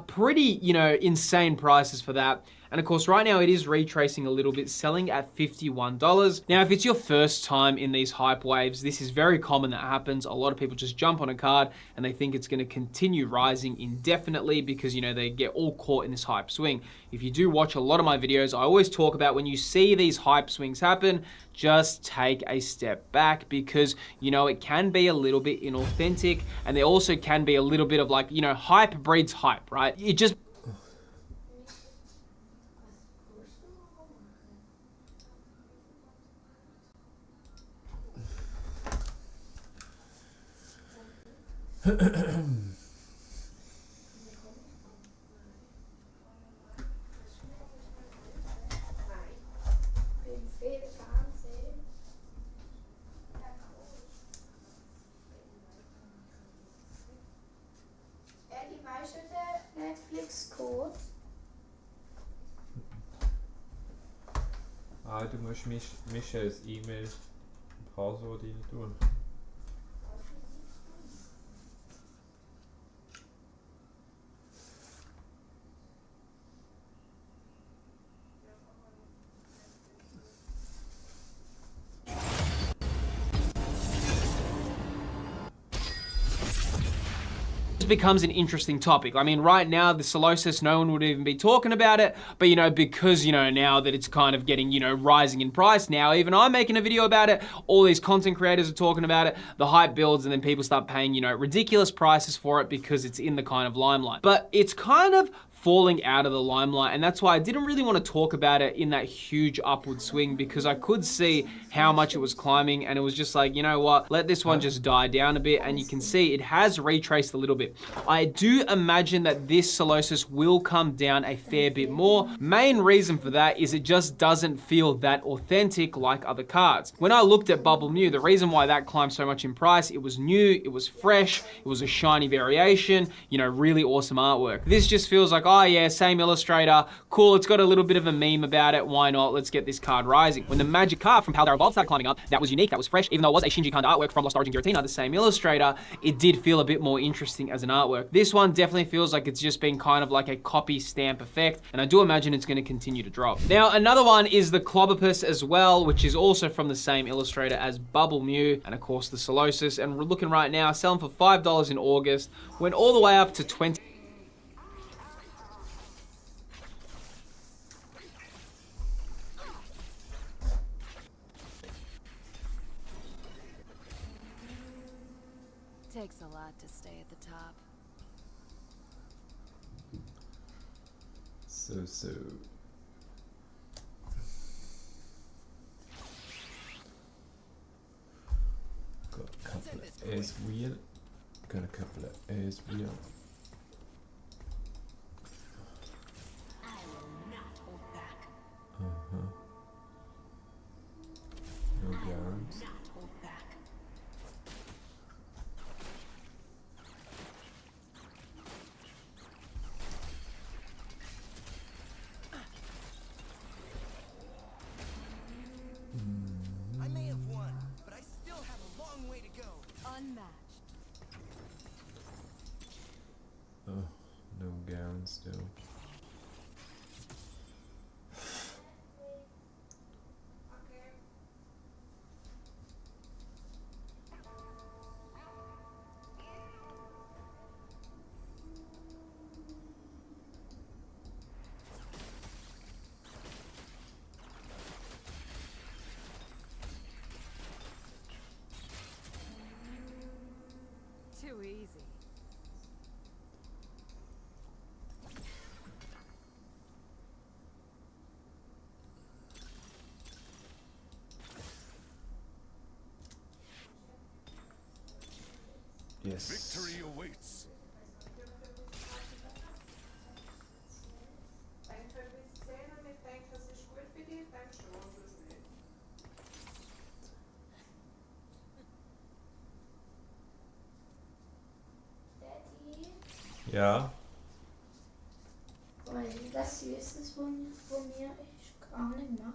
pretty, you know, insane prices for that. And of course, right now it is retracing a little bit, selling at $51. Now, if it's your first time in these hype waves, this is very common that happens. A lot of people just jump on a card and they think it's going to continue rising indefinitely because, you know, they get all caught in this hype swing. If you do watch a lot of my videos, I always talk about when you see these hype swings happen, just take a step back because, you know, it can be a little bit inauthentic, and there also can be a little bit of like, you know, hype breeds hype, right? It just Netflix-Code. Du musst Michels E-Mail Passwort rein tun. becomes an interesting topic. I mean, right now, the Solosis, no one would even be talking about it, but, you know, because, you know, now that it's kind of getting, you know, rising in price, now even I'm making a video about it, all these content creators are talking about it, the hype builds, and then people start paying, you know, ridiculous prices for it because it's in the kind of limelight. But it's kind of falling out of the limelight, and that's why I didn't really want to talk about it in that huge upward swing, because I could see how much it was climbing, and it was just like, you know what, let this one just die down a bit. And you can see it has retraced a little bit. I do imagine that this Solosis will come down a fair bit more. Main reason for that is it just doesn't feel that authentic like other cards. When I looked at Bubble New, the reason why that climbed so much in price, it was new, it was fresh, it was a shiny variation, you know, really awesome artwork. This just feels like, oh yeah, same illustrator, cool, it's got a little bit of a meme about it, why not, let's get this card rising. When the magic card from Paldar Evolved started climbing up, that was unique, that was fresh, even though it was a Shinji Kanda artwork from Lost Origin Giratina, the same illustrator, it did feel a bit more interesting as an artwork. This one definitely feels like it's just been kind of like a copy stamp effect, and I do imagine it's going to continue to drop. Now, another one is the Clobopus as well, which is also from the same illustrator as Bubble Mew, and of course the Solosis, and we're looking right now, selling for $5 in August, went all the way up to 20. Takes a lot to stay at the top. So. Got a couple of airs wheel. Got a couple of airs wheel. I will not hold back. No Garens. Not hold back. I may have won, but I still have a long way to go. Unmatched. Oh, no Garen still. Too easy. Yes. Victory awaits. Ja. Weil das Süßes von mir ist gar nicht gemacht.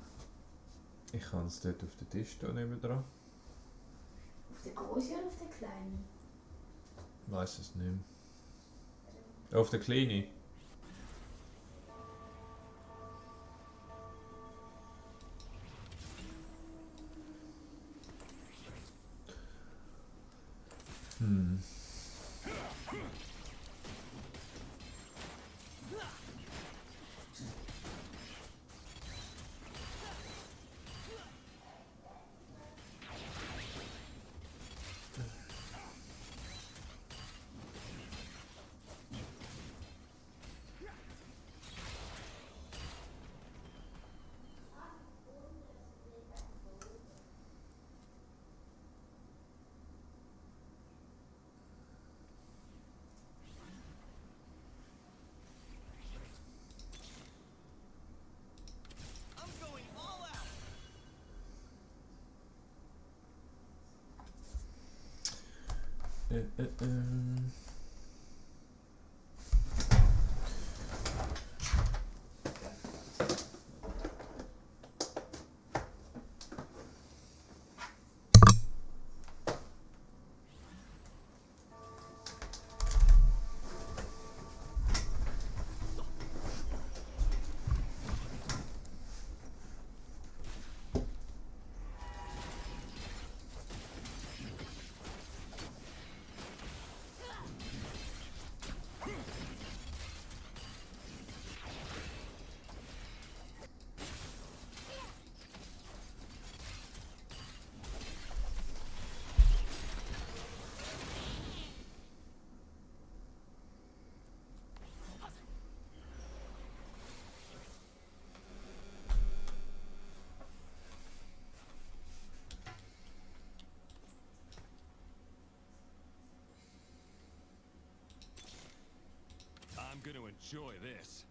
Ich kann es dort auf den Tisch da neben dran. Auf der großen oder auf der kleinen? Weiß es nicht. Of the cleanie. Hmm. I'm going all out. I'm gonna enjoy this.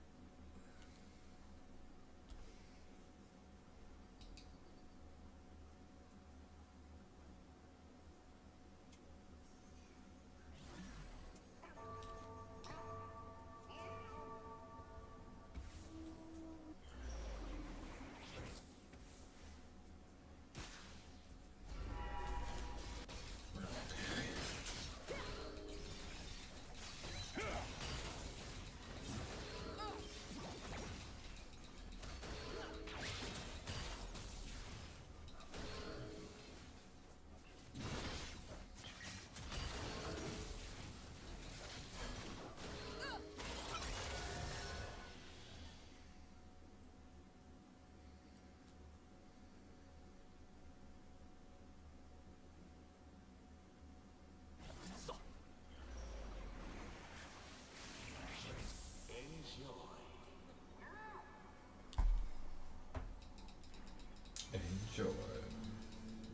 Enjoy.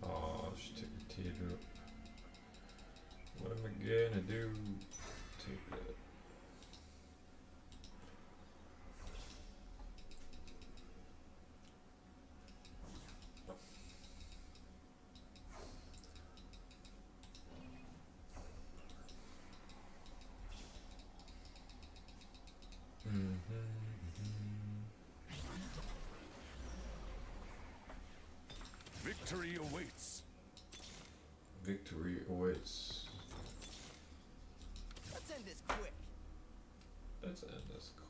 Oh, she took a teardrop. What am I gonna do? Take that. Victory awaits. Victory awaits. Let's end this quick. Let's end this quick.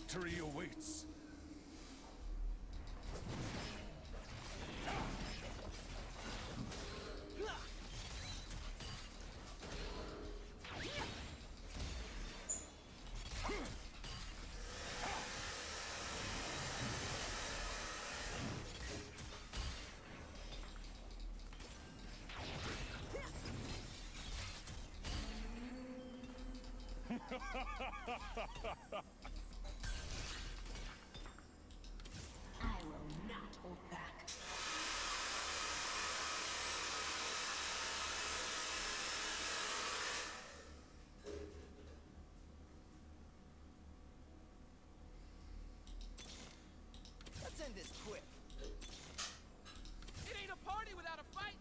Victory awaits. I will not hold back. Let's end this quick. It ain't a party without a fight.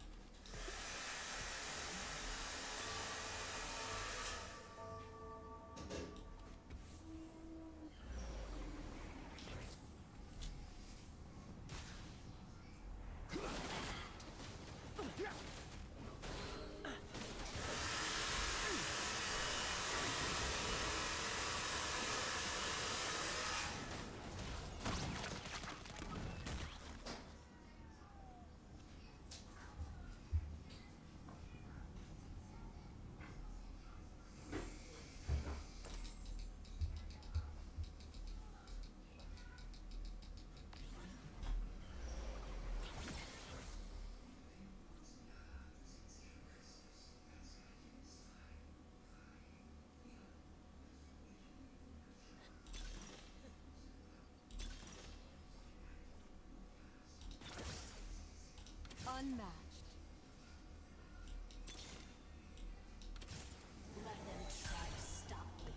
Unmatched. Let them try to stop me.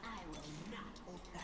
I will not hold back.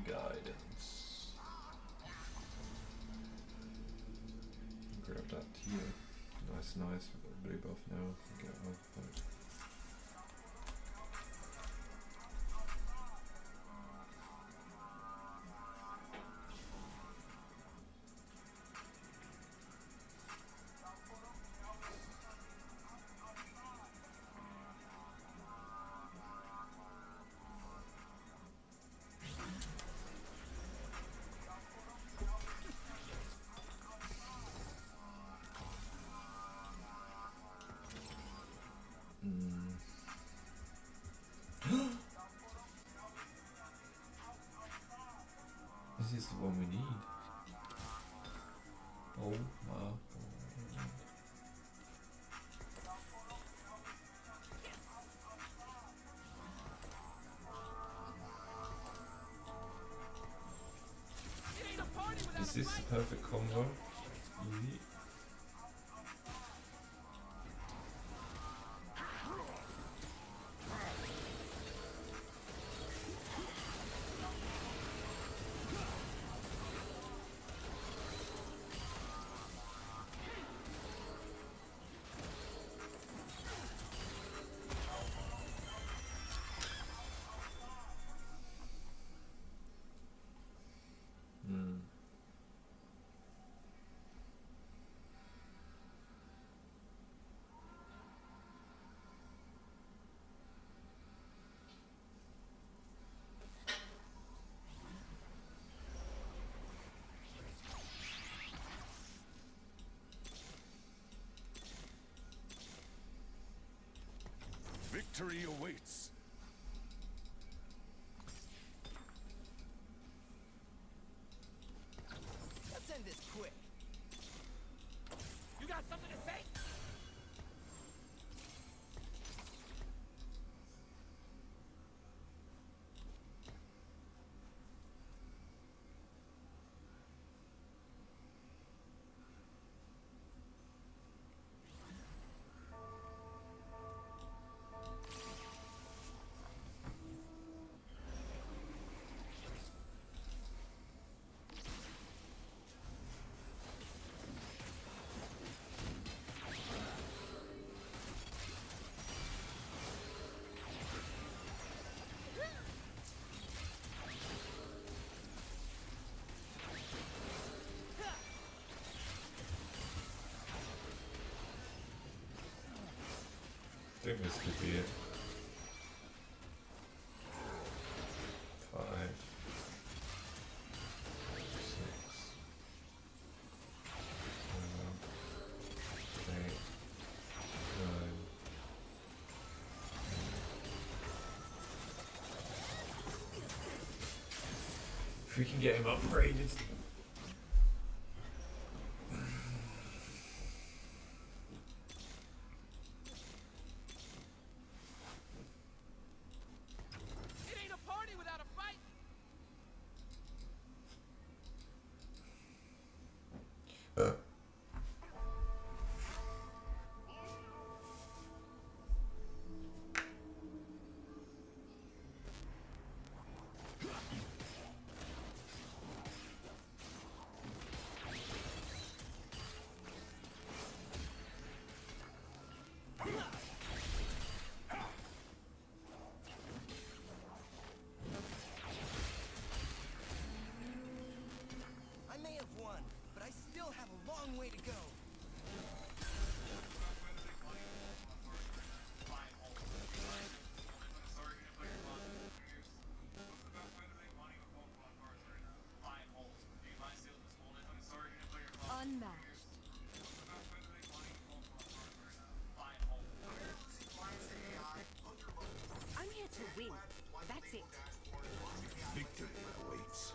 Guidance. Grab that here. Nice, nice. We've got a blue buff now. Get one. Right. is the one we need. Oh my. Is this the perfect combo? Easy. Victory awaits. Let's end this quick. You got something to say? I think this could be it. 5, 6, 7, 8, 9. If we can get him upgraded. I may have won, but I still have a long way to go. Unmatched. I'm here to win. That's it. Victory awaits.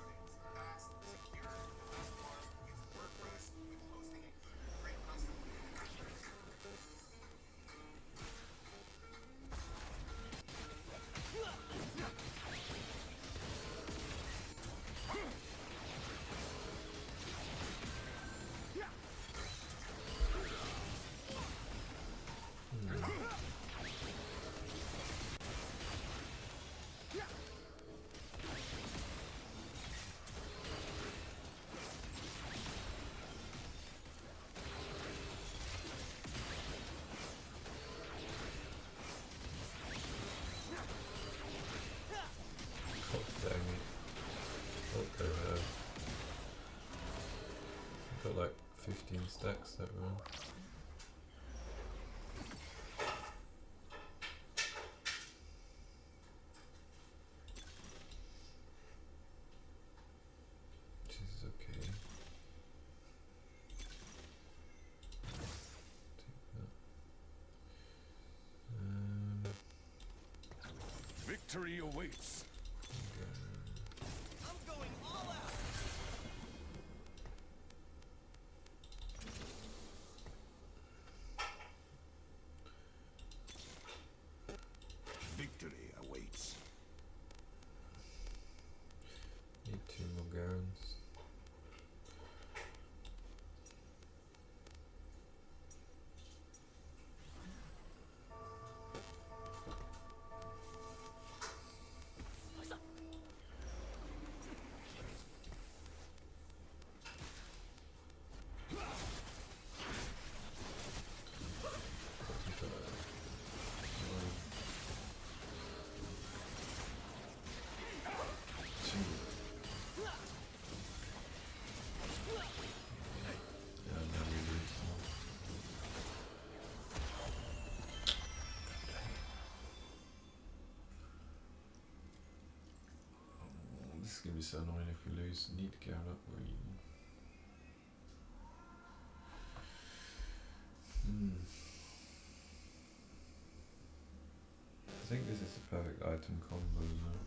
God dang it. What the hell? Got like 15 stacks that round. Which is okay. Take that. Victory awaits. I'm going all out. gonna be so annoying if we lose. Need to Garen up. I think this is the perfect item combo now.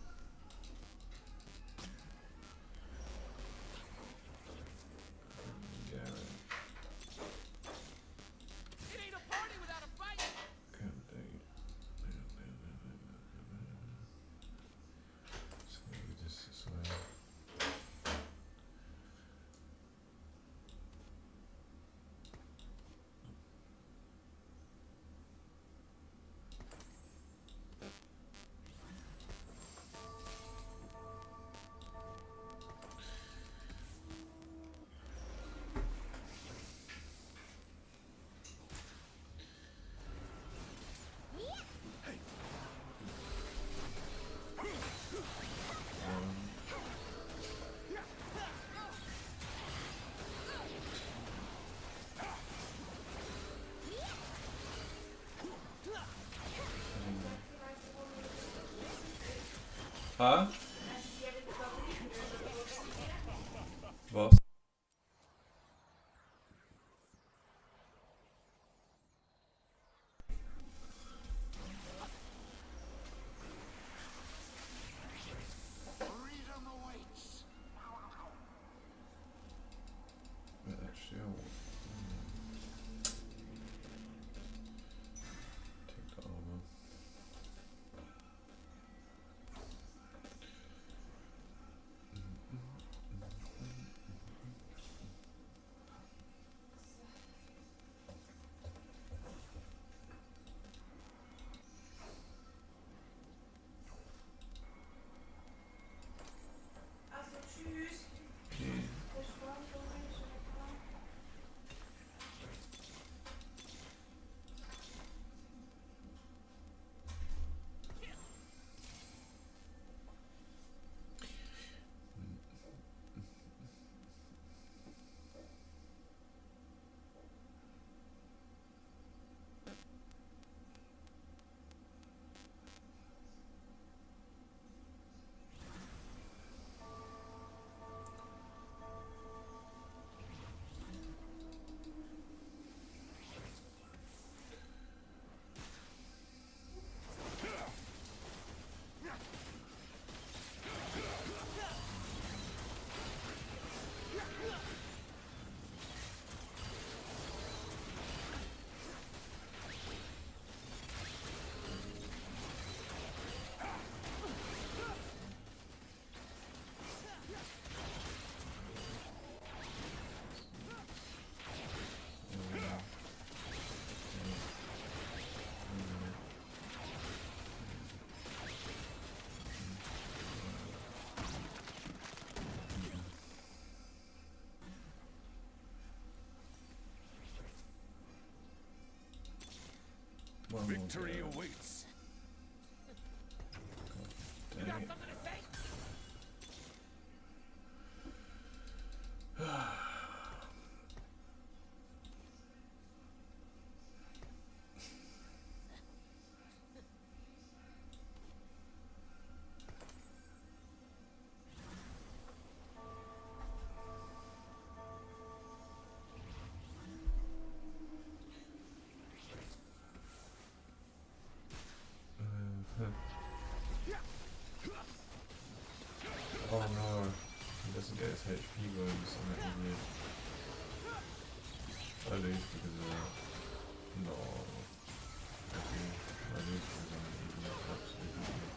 Garen. It ain't a party without a fight. Can't do it. So maybe this way. Huh? Vad? Freedom awaits. Actually, I want take the armor. Alltså tjus. Okay. Försvann från människorna. One more Victory Garen. awaits. You got Dang. something to say? Oh no, he doesn't get his HP bonus on that idiot. I lose because of that. No. Okay, I lose because I'm an idiot, absolute idiot.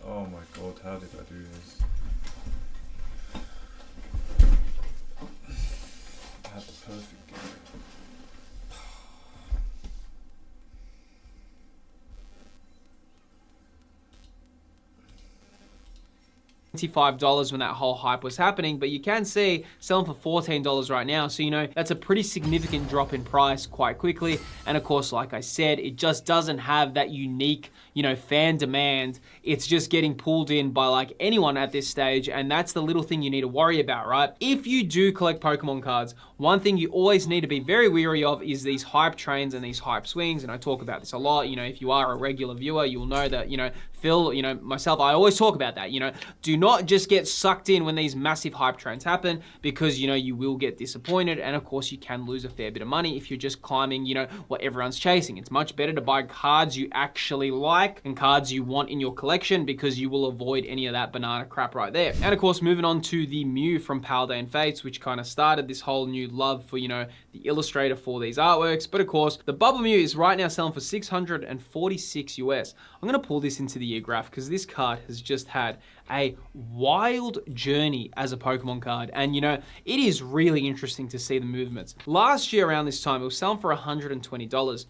Oh my god, how did I do this? I had the perfect game. $25 when that whole hype was happening, but you can see selling for $14 right now. So, you know, that's a pretty significant drop in price quite quickly. And of course, like I said, it just doesn't have that unique, you know, fan demand. It's just getting pulled in by like anyone at this stage. And that's the little thing you need to worry about, right? If you do collect Pokemon cards, one thing you always need to be very wary of is these hype trains and these hype swings. And I talk about this a lot. You know, if you are a regular viewer, you'll know that, you know, Phil, you know, myself, I always talk about that. You know, do not just get sucked in when these massive hype trains happen, because, you know, you will get disappointed. And of course, you can lose a fair bit of money if you're just climbing, you know, what everyone's chasing. It's much better to buy cards you actually like and cards you want in your collection, because you will avoid any of that banana crap right there. And of course, moving on to the Mew from Paladin Fates, which kind of started this whole new love for, you know, the illustrator for these artworks. But of course, the Bubble Mew is right now selling for $646 US. I'm going to pull this into the year graph because this card has just had a wild journey as a Pokemon card. And, you know, it is really interesting to see the movements. Last year around this time, it was selling for $120.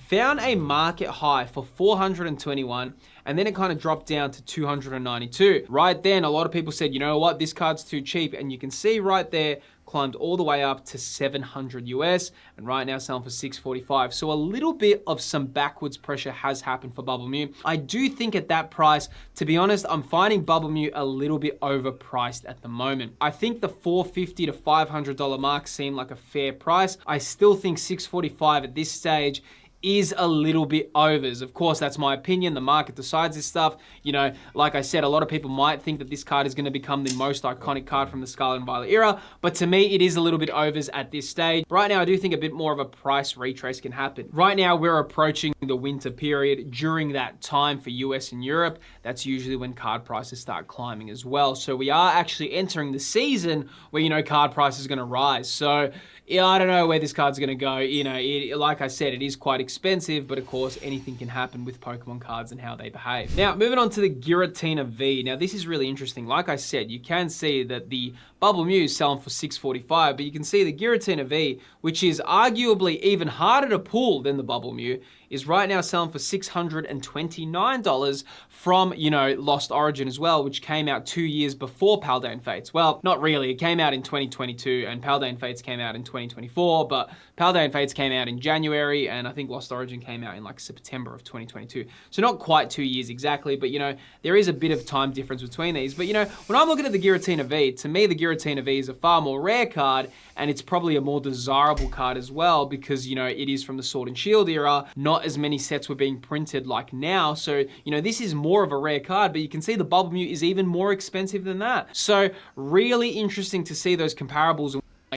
Found a market high for $421, and then it kind of dropped down to $292. Right then, a lot of people said, you know what, this card's too cheap. And you can see right there, climbed all the way up to $700 US, and right now selling for $645. So a little bit of some backwards pressure has happened for Bubble Mew. I do think at that price, to be honest, I'm finding Bubble Mew a little bit overpriced at the moment. I think the $450 to $500 mark seemed like a fair price. I still think $645 at this stage is a little bit overs. Of course, that's my opinion. The market decides this stuff. You know, like I said, a lot of people might think that this card is going to become the most iconic card from the Scarlet and Violet era, but to me, it is a little bit overs at this stage. Right now, I do think a bit more of a price retrace can happen. Right now, we're approaching the winter period. During that time for US and Europe, that's usually when card prices start climbing as well. So we are actually entering the season where, you know, card prices are going to rise. So yeah, I don't know where this card's going to go. You know, like I said, it is quite expensive, but of course, anything can happen with Pokemon cards and how they behave. Now, moving on to the Giratina V. Now, this is really interesting. Like I said, you can see that the Bubble Mew is selling for $645, but you can see the Giratina V, which is arguably even harder to pull than the Bubble Mew, is right now selling for $629 from, you know, Lost Origin as well, which came out 2 years before Paladin Fates. Well, not really. It came out in 2022 and Paladin Fates came out in 2024, but Paladin Fates came out in January and I think Lost Origin came out in like September of 2022. So not quite 2 years exactly, but, you know, there is a bit of time difference between these. But, you know, when I'm looking at the Giratina V, to me, the Giratina V is a far more rare card, and it's probably a more desirable card as well because, you know, it is from the Sword and Shield era. Not as many sets were being printed like now. So, you know, this is more of a rare card, but you can see the Bubble Mew is even more expensive than that. So really interesting to see those comparables